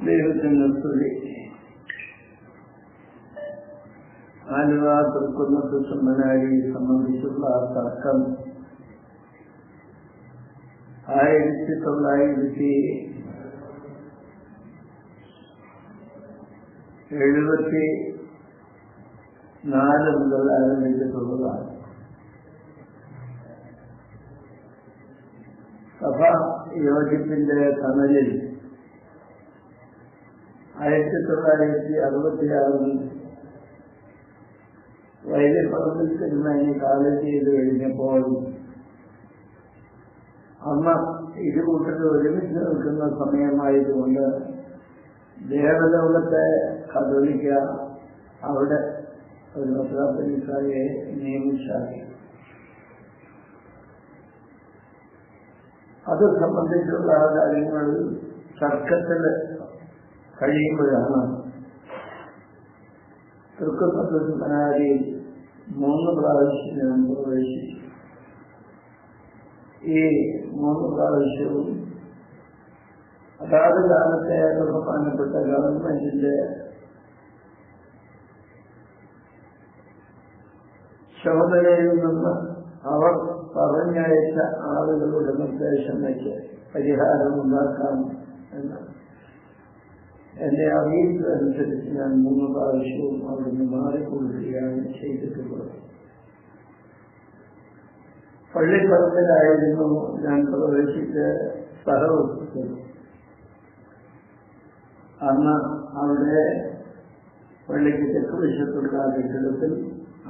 ദൈവത്തിന്റെ സ്തുതി. ആലുവ തൃക്കുന്നത്ത് സെമിനാരിയെ സംബന്ധിച്ചുള്ള തർക്കം 1974 മുതൽ ആരംഭിച്ചിട്ടുള്ളതാണ്. സഭ യോജിപ്പിന്റെ തണലിൽ 1966 വൈദ്യപറമ്പിൽ തിരുമേനി കാലേജ് ചെയ്ത് കഴിഞ്ഞപ്പോൾ അന്ന് ഇരുകൂട്ടരും ഒരുമിച്ച് നിൽക്കുന്ന സമയമായതുകൊണ്ട് ദേവലോകത്തെ കത്തോലിക്ക അവിടെ ഒരു മെത്രാപ്പൊലീത്തായെ നിയമിച്ചാക്കി. അത് സംബന്ധിച്ചുള്ള കാര്യങ്ങൾ തർക്കത്തിൽ കഴിയുമ്പോഴാണ് തൃക്കുന്നത്ത് സെമിനാരിയിൽ 3 പ്രാവശ്യം ഞാൻ പ്രവേശിച്ചു. ഈ 3 പ്രാവശ്യവും അതാത് കാലത്തെ ബഹുമാനപ്പെട്ട ഗവൺമെന്റിന്റെ ചുമതലയിൽ നിന്ന് അവർ പറഞ്ഞയച്ച ആളുകളുടെ നിർദ്ദേശം വെച്ച് പരിഹാരമുണ്ടാക്കാം എന്നാണ്. എന്റെ അറിയിപ്പനുസരിച്ച് ഞാൻ 3 പ്രാവശ്യവും അവിടുന്ന് മാറിക്കൊടുക്കുകയാണ് ചെയ്തിട്ടുള്ളത്. പള്ളിപ്പറമ്പിലായിരുന്നു ഞാൻ പ്രവേശിച്ച് സഹവസിച്ചത്. അന്ന് അവിടെ പള്ളിക്ക് തെക്കുവശത്തുള്ള കെട്ടിടത്തിൽ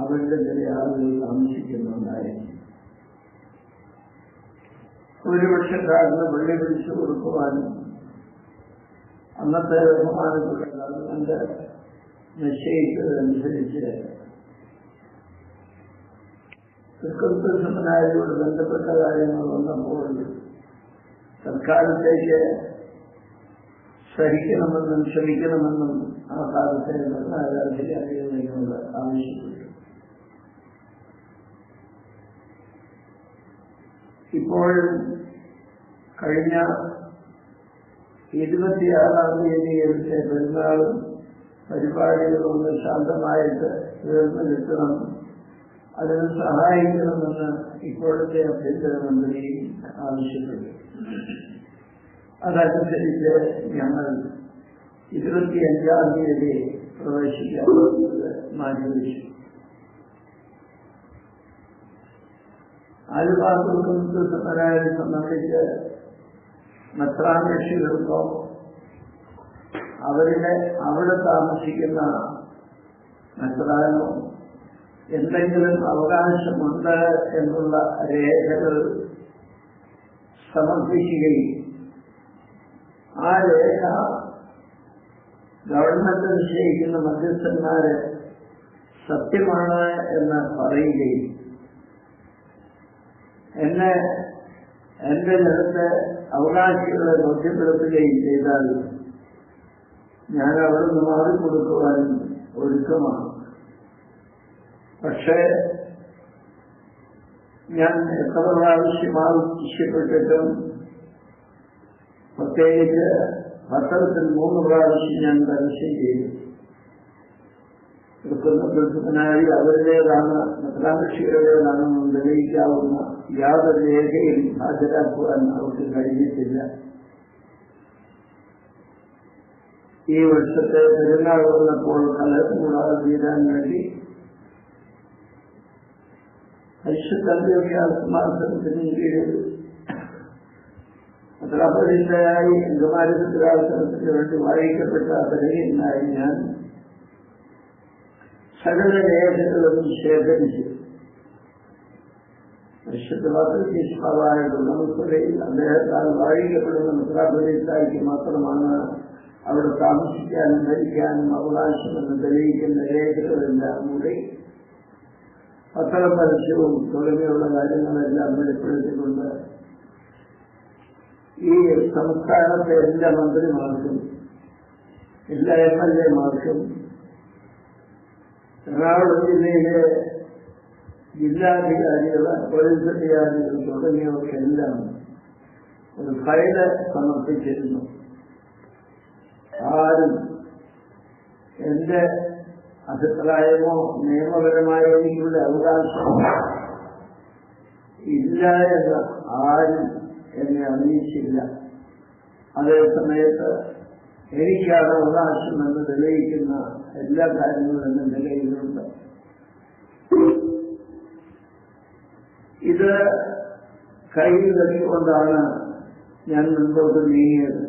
അവരുടെ ചില ആളുകൾ താമസിക്കുന്നുണ്ടായിരുന്നു. ഭൂരിപക്ഷക്കാരന് പള്ളി പിടിച്ചു കൊടുക്കുവാനും അന്നത്തെ ബഹുമാനപ്പെട്ട ഗവൺമെന്റ് നിശ്ചയിച്ചതനുസരിച്ച് തൃക്കുന്നത്ത് സെമിനാരിയോട് ബന്ധപ്പെട്ട കാര്യങ്ങൾ വന്നപ്പോൾ തൽക്കാലത്തേക്ക് സഹിക്കണമെന്നും ക്ഷമിക്കണമെന്നും ആ കാലത്തെ ഭരണാധികാരികളോട് ആവശ്യപ്പെട്ടു. ഇപ്പോൾ കഴിഞ്ഞ 26-ാം തീയതിയിലത്തെ പെരുന്നാളും പരിപാടികളൊന്ന് ശാന്തമായിട്ട് തീർന്നു കിട്ടണം, അതിന് സഹായിക്കണമെന്ന് ഇപ്പോഴത്തെ ആഭ്യന്തരമന്ത്രി ആവശ്യപ്പെട്ടു. അതനുസരിച്ച് ഞങ്ങൾ 25-ാം തീയതി പ്രവേശിക്കാൻ മാറ്റിവെച്ചു. ആലുവ തൃക്കുന്നത്ത് സെമിനാരിയെ സംബന്ധിച്ച് മെത്രാൻകക്ഷികൾക്കോ അവിടെ താമസിക്കുന്ന മെത്രാനോ എന്തെങ്കിലും അവകാശമുണ്ട് എന്നുള്ള രേഖകൾ സമർപ്പിക്കുകയും ആ രേഖ ഗവൺമെന്റ് നിശ്ചയിക്കുന്ന മധ്യസ്ഥന്മാര് സത്യമാണ് എന്ന് പറയുകയും എന്റെ ജനത്തെ അവകാശികളെ ബോധ്യപ്പെടുത്തുകയും ചെയ്താൽ ഞാൻ അവിടുന്ന് മാറിക്കൊടുക്കുവാനും ഒരുക്കമാണ്. പക്ഷേ ഞാൻ എത്ര പ്രാവശ്യം ആവശ്യപ്പെട്ടിട്ടും, പ്രത്യേകിച്ച് പത്രത്തിൽ 3 പ്രാവശ്യം ഞാൻ പരസ്യം ചെയ്തു. തൃക്കുന്നത്ത് സെമിനാരി അവരുടേതാണ്, മെത്രാൻകക്ഷികളുടേതാണെന്നും തെളിയിക്കാവുന്ന യാതൊരു രേഖയും ഹാജരാക്കുവാൻ അവർക്ക് കഴിഞ്ഞിട്ടില്ല. ഈ വർഷത്തെ പെരുന്നാൾ വന്നപ്പോൾ കലഹം കൂടാതെ തീരാൻ വേണ്ടി ഐശ്വര്യത്തിന് കീഴിൽ മെത്രാപ്പൊലീത്തയായി അംഗമാനത്തിന് വേണ്ടി വായിക്കപ്പെട്ട ബലഹീനായി ഞാൻ സകല രേഖകളും ശേഖരിച്ചു. വിശുദ്ധവായ ഗുണമുസ്തയിൽ അദ്ദേഹത്താൽ വാഴിക്കപ്പെടുന്ന മെത്രാപ്പൊലീത്തായ്ക്ക് മാത്രമാണ് അവിടെ താമസിക്കാനും ഭരിക്കാനും അവകാശമെന്ന് തെളിയിക്കുന്ന രേഖകളെല്ലാം കൂടി പത്രപരസ്യവും തുടങ്ങിയുള്ള കാര്യങ്ങളെല്ലാം വെളിപ്പെടുത്തിക്കൊണ്ട് ഈ സംസ്ഥാനത്തെ എല്ലാ മന്ത്രിമാർക്കും എല്ലാ MLA-മാർക്കും എറണാകുളം ജില്ലയിലെ ജില്ലാധികാരികൾ, പോലീസ് അധികാരികൾ തുടങ്ങിയവർക്കെല്ലാം ഒരു ഫയല് സമർപ്പിച്ചിരുന്നു. ആ ആരും എന്റെ അഭിപ്രായമോ നിയമപരമായ എനിക്കുള്ള അവകാശമോ ഇല്ല എന്ന് ആരും എന്നെ അറിയിച്ചില്ല. അതേസമയത്ത് എനിക്കാണ് അവകാശമെന്ന് തെളിയിക്കുന്ന എല്ലാ കാര്യങ്ങളും എന്റെ നിലയിലുണ്ട്. ഇത് കയ്യിൽ വെച്ചുകൊണ്ടാണ് ഞാൻ മുൻപോട്ട് നീങ്ങിയത്.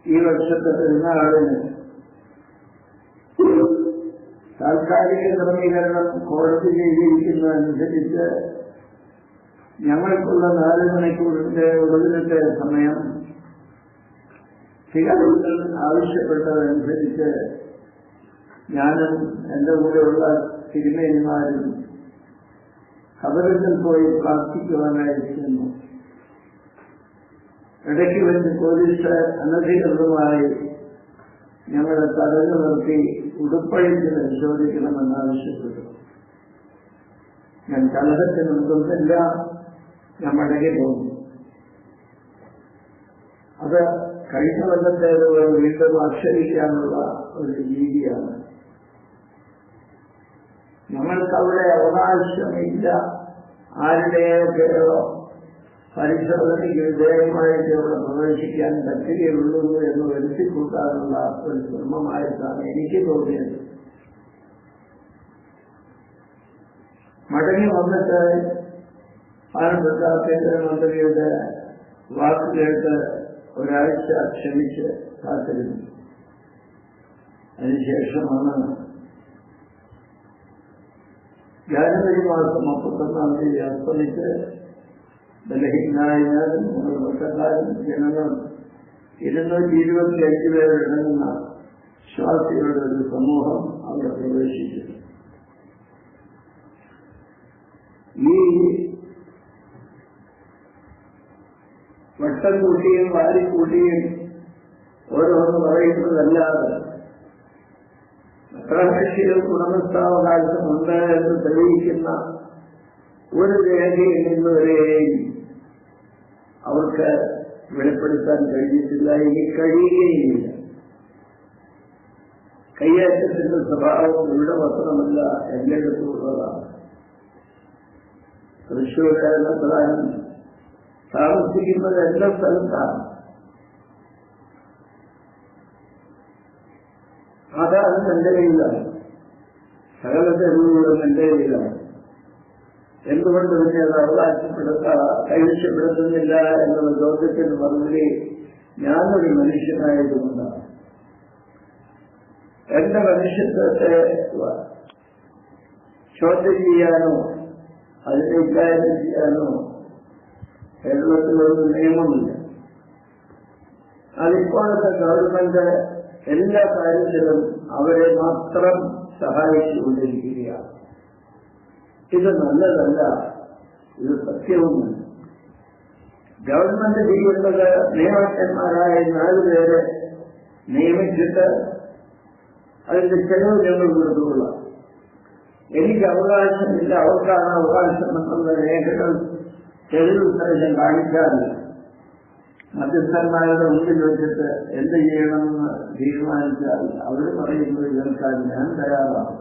ഈ വർഷത്തെ പെരുന്നാളിന് താൽക്കാലിക ക്രമീകരണം കോടതി ചെയ്തിരിക്കുന്നതനുസരിച്ച് ഞങ്ങൾക്കുള്ള 4 മണിക്കൂറിന്റെ ഒടുവിലത്തെ സമയം തികച്ചുകൾ ആവശ്യപ്പെട്ടതനുസരിച്ച് ഞാനും എന്റെ കൂടെയുള്ള തിരുമേനിമാരും ഖബറിൽ പോയി പ്രാർത്ഥിക്കുവാനായിരിക്കുന്നു. ഇടയ്ക്ക് വെച്ച് പോലീസ് അനധികൃതമായി ഞങ്ങളെ തടഞ്ഞു നിർത്തി ഉടുപ്പഴിച്ച് പരിശോധിക്കണമെന്നാവശ്യപ്പെട്ടു. ഞാൻ കലഹത്തിനൊന്നുമില്ല, ഞാൻ മടങ്ങി പോകുന്നു. അത് കഴിഞ്ഞ കൊല്ലത്തേതുപോലെ വീണ്ടും ആക്ഷേപിക്കാനുള്ള ഒരു രീതിയാണ്. ഞങ്ങൾക്കവിടെ അവകാശമില്ല, ആരുടെയൊക്കെയോ പരിശോധനയ്ക്ക് വിധേയമായിട്ട് അവിടെ പ്രവേശിക്കാൻ പറ്റുകയുള്ളൂ എന്ന് വരുത്തിക്കൂട്ടാനുള്ള ഒരു ശ്രമമായിട്ടാണ് എനിക്ക് തോന്നിയത്. മടങ്ങി വന്നിട്ട് ബഹുമാനപ്പെട്ട കേന്ദ്രമന്ത്രിയുടെ വാക്ക് കേട്ട് ഒരാഴ്ച ക്ഷമിച്ച് കാത്തിരുന്നു. അതിനുശേഷമാണ് ജനുവരി മാസം 31-ാം തീയതി അസ്തമിച്ച് ബലഹീനായാലും വർഷക്കാരും ജനങ്ങൾ 225 പേരടങ്ങുന്ന വിശ്വാസികളുടെ ഒരു സമൂഹം അവിടെ പ്രവേശിച്ചു. ഈ വട്ടം കൂട്ടിയും വാരിക്കൂട്ടിയും ഓരോന്ന് പറയുന്നതല്ലാതെ പ്രഹർഷികൾക്ക് ഉടമസ്ഥാവകാശമുണ്ട് എന്ന് തെളിയിക്കുന്ന ഒരു രേഖയിൽ നിന്നുവരെയും അവർക്ക് വെളിപ്പെടുത്താൻ കഴിഞ്ഞിട്ടില്ല, ഇനി കഴിയുകയില്ല. കയ്യേറ്റത്തിന്റെ സ്വഭാവം ഇവിടെ മാത്രമല്ല, എല്ലായിടത്തുമുള്ളതാണ്. തൃശ്ശൂരിലെ പ്രധാനം താമസിക്കുന്നത് എല്ലാ സ്ഥലത്താണ്. അതാണ് എന്റെ കയ്യിലാണ്, സകല തെരുവുകളും എന്റെ കയ്യിലാണ്. എന്തുകൊണ്ട് പിന്നെ അത് കൈവശപ്പെടുത്തുന്നില്ല എന്നുള്ള ചോദ്യത്തിന് മറുപടി ഞാനൊരു മനുഷ്യനായതുകൊണ്ടാണ്. എന്റെ മനുഷ്യത്വത്തെ ചോദ്യം ചെയ്യാനോ അതിനെ ഇല്ലായ്മ ചെയ്യാനോ കേരളത്തിലൊരു നിയമമില്ല. അതിപ്പോഴത്തെ ഗവൺമെന്റ് എല്ലാ കാര്യത്തിലും അവരെ മാത്രം സഹായിച്ചുകൊണ്ടിരിക്കുകയാണ്. ഇത് നല്ലതല്ല, ഇത് സത്യവുമല്ല. ഗവൺമെന്റ് ചെയ്യേണ്ടത് നിയമജ്ഞന്മാരായ 4 പേരെ നിയമിച്ചിട്ട് അതിന്റെ ചെലവ് ഞങ്ങൾ കൊടുത്തുകൊള്ളാം. എനിക്ക് അവകാശമില്ല, അവർക്കാണ് അവകാശം എന്നുള്ള രേഖകൾ തെളിവ് സഹിതം കാണിക്കാറില്ല. മധ്യസ്ഥന്മാരുടെ മുമ്പിൽ വെച്ചിട്ട് എന്ത് ചെയ്യണമെന്ന് തീരുമാനിച്ചാൽ അവർ പറയുന്നത് കേൾക്കാൻ ഞാൻ തയ്യാറാണ്.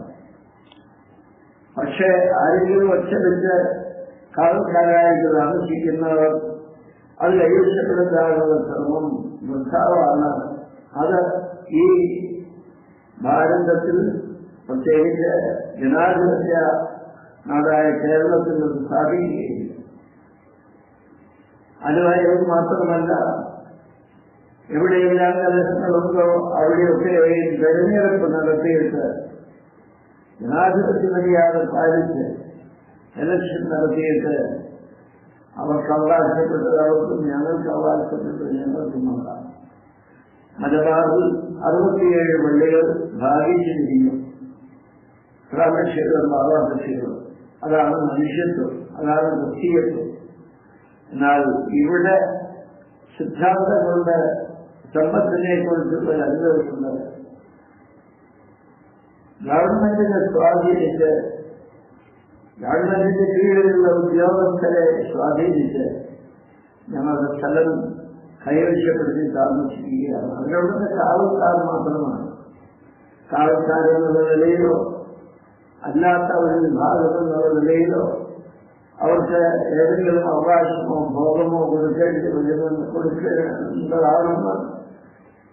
പക്ഷേ ആരെങ്കിലും ഒറ്റവെച്ച് കാവൽക്കാരായിട്ട് താമസിക്കുന്നവർ അത് കൈവശപ്പെടുത്താനുള്ള ശ്രമം വൃഥാവാണ്. അത് ഈ ഭാരതത്തിൽ പ്രത്യേകിച്ച് ജനാധിപത്യ നാടായ കേരളത്തിൽ നിന്ന് സാധിക്കുകയില്ല. അനുവാദം മാത്രമല്ല, എവിടെയെല്ലാം കലഹങ്ങളുണ്ടോ അവിടെയൊക്കെ തെരഞ്ഞെടുപ്പ് നടത്തിയിട്ട് ജനാധിപത്യ മര്യാദ പാലിച്ച് ഇലക്ഷൻ നടത്തിയിട്ട് അവർക്ക് അവകാശപ്പെട്ടത് അവർക്കും ഞങ്ങൾക്ക് അവകാശപ്പെട്ടത് ഞങ്ങൾക്കും ഉണ്ടാകും. മലബാറിൽ 67 പള്ളികൾ ഭാഗിച്ചിരിക്കുന്നു. പ്രാദേശികരും ആവാസക്ഷികളും. അതാണ് മനുഷ്യത്വം, അതാണ് വ്യക്തിത്വം. എന്നാൽ ഇവിടെ സിദ്ധാന്തം കൊണ്ട് സമ്പത്തിനെ കുറിച്ചുള്ള അനുഭവമുണ്ട്. ഗവൺമെന്റിനെ സ്വാധീനിച്ച് ഗവൺമെന്റിന്റെ കീഴിലുള്ള ഉദ്യോഗസ്ഥരെ സ്വാധീനിച്ച് ഞങ്ങളുടെ സ്ഥലം കൈവശപ്പെടുത്തി താമസിക്കുകയാണ്. അതിനവിടുത്തെ കാവൽക്കാർ മാത്രമാണ്. കാവൽക്കാരെന്നുള്ള നിലയിലോ അല്ലാത്ത ഒരു വിഭാഗമെന്നുള്ള നിലയിലോ അവർക്ക് ഏതെങ്കിലും അവകാശമോ ഭോഗമോ കൊടുക്കേണ്ടതാണെന്ന്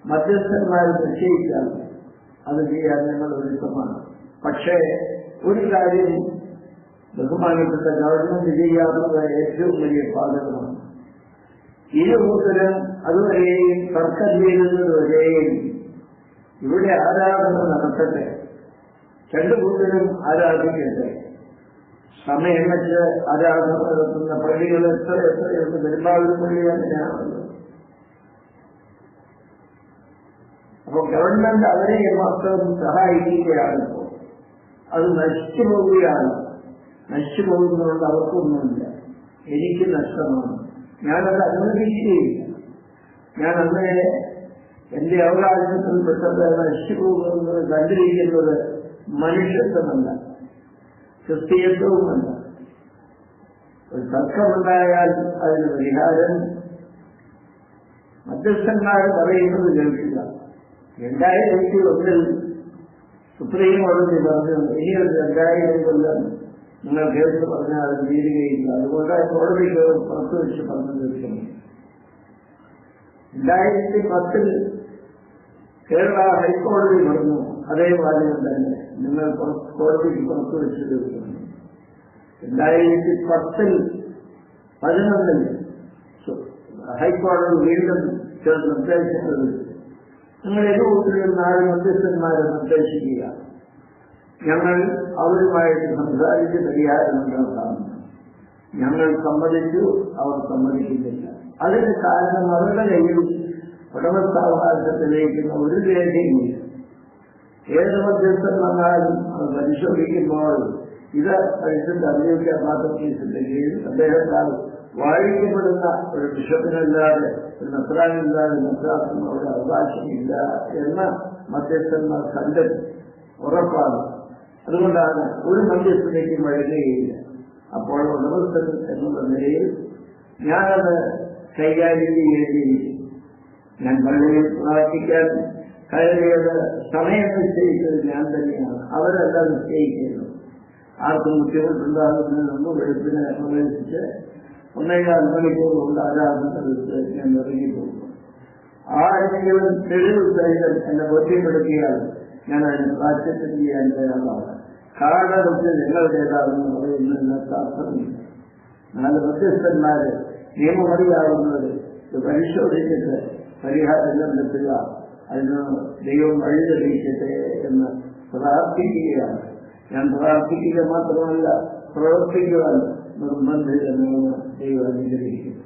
മധ്യസ്ഥന്മാർ നിശ്ചയിച്ചാൽ അത് ചെയ്യാൻ ഞങ്ങൾ ഒരുക്കമാണ്. പക്ഷേ ഒരു കാര്യം ബഹുമാനപ്പെട്ട ഗവൺമെന്റ് ചെയ്യാവുന്ന ഏറ്റവും വലിയ പാതകമാണ്. ഇരുകൂട്ടരും അതുവരെയും തർക്കം ചെയ്യുന്നതുവരെയും ഇവിടെ ആരാധന നടത്തട്ടെ, രണ്ടു കൂട്ടരും ആരാധിക്കട്ടെ. സമയം വെച്ച് ആരാധന നടത്തുന്ന പള്ളികൾ എത്രയെന്ന് പെരുമ്പാവൂർ പള്ളി അങ്ങനെയാണല്ലോ. അപ്പോൾ ഗവൺമെന്റ് അവരെ മാത്രം സഹായിക്കുകയാണിപ്പോൾ. അത് നശിച്ചു പോവുകയാണ്. നശിച്ചു പോകുന്നതുകൊണ്ട് അവർക്കൊന്നുമില്ല. എനിക്ക് നഷ്ടമാണ്. ഞാനത് അനുവദിക്കുകയില്ല. ഞാൻ അങ്ങനെ എന്റെ അവകാശത്തിൽപ്പെട്ടത് നശിച്ചു പോകുന്നത് കണ്ടിരിക്കുന്നത് മനുഷ്യത്വമല്ല, ക്രിസ്തീയത്വവുമല്ല. ഒരു തർക്കമുണ്ടായാൽ അതിന് പരിഹാരം മധ്യസ്ഥന്മാർ പറയുന്നത് കേൾക്കുക. 2001 സുപ്രീം കോടതി പറഞ്ഞു ഇനിയൊരു 2000 കൊല്ലം നിങ്ങൾ കേസ് പറഞ്ഞാൽ അത് തീരുകയില്ല. അതുകൊണ്ട് കോടതിക്ക് പുറത്തു വെച്ച് പറഞ്ഞു തീർക്കണം. 2010 കേരള ഹൈക്കോടതി പറഞ്ഞു അതേ വാചകം തന്നെ നിങ്ങൾ കോടതിക്ക് പുറത്തു വെച്ച് തീർക്കണം. 2011 ഹൈക്കോടതി വീണ്ടും നിർദ്ദേശിച്ചത് നിങ്ങൾ എതിർകൂട്ടിലും 4 മധ്യസ്ഥന്മാരെ നിർദ്ദേശിക്കുക, ഞങ്ങൾ അവരുമായിട്ട് സംസാരിച്ച് പരിഹാരമുണ്ടാക്കാം. ഞങ്ങൾ സമ്മതിച്ചു, അവർ സമ്മതിക്കുന്നില്ല. അതിന് കാരണം അവരുടെ കയ്യിൽ ഉടമസ്ഥാവകാശത്തിലേക്കുന്ന ഒരു രേഖയുമില്ല. ഏത് മധ്യസ്ഥൻ വന്നാലും അത് പരിശോധിക്കുമ്പോൾ ഇത് കഴിച്ചിട്ട് അറിയിക്കാൻ മാത്രം കേസിന്റെ കീഴിൽ അദ്ദേഹത്താൽ വാഴിക്കപ്പെടുന്ന ഒരു ബിഷപ്പിനല്ലാതെ ഒരു നസ്രാനില്ലാതെ നസ്രാസിനോട് അവകാശമില്ല എന്ന് മധ്യസ്ഥന്മാർ കണ്ടെത്തി ഉറപ്പാണ്. അതുകൊണ്ടാണ് ഒരു മധ്യസ്ഥതയ്ക്കും വഴുകുകയില്ല. അപ്പോൾ ഉടമസ്ഥൻ എന്നുള്ള നിലയിൽ ഞാനത് കൈകാര്യം ചെയ്യേണ്ടിയിരിക്കും. ഞാൻ പള്ളിയിൽ പ്രാർത്ഥിക്കാൻ കയറിയത് സമയം നിശ്ചയിച്ചത് ഞാൻ തന്നെയാണ്, അവരല്ല നിശ്ചയിക്കുന്നത്. ആർക്കും ബുദ്ധിമുട്ടുണ്ടാകുന്നതിന് മുമ്പ് വെളുപ്പിനെ പ്രവേശിച്ച് 1.25 മണിക്കൂർ കൊണ്ട് ആരാധന ഞാൻ ഇറങ്ങിപ്പോകും. ആരെങ്കിലും തെളിവ് സഹിതം എന്നെ ബോധ്യപ്പെടുത്തിയാൽ ഞാൻ അതിന് പ്രാച്യത്തിൽ ചെയ്യാൻ തയ്യാറാണ്. കാടകത്ത് ഞങ്ങളുടേതാണെന്ന് പറയുന്നതിനകത്ത് അർത്ഥമില്ല. 4 മധ്യസ്ഥന്മാര് നിയമമറിയാവുന്നത് പരിശോധിച്ചിട്ട് പരിഹാരം കണ്ടെത്തുക, അതിന് ദൈവം വഴി തെളിയിക്കട്ടെ എന്ന് പ്രാർത്ഥിക്കുകയാണ്. ഞാൻ പ്രാർത്ഥിക്കുക മാത്രമല്ല, പ്രവർത്തിക്കുവാൻ നിർബന്ധിതമെന്ന് ദൈവം അനുഗ്രഹിക്കുന്നു.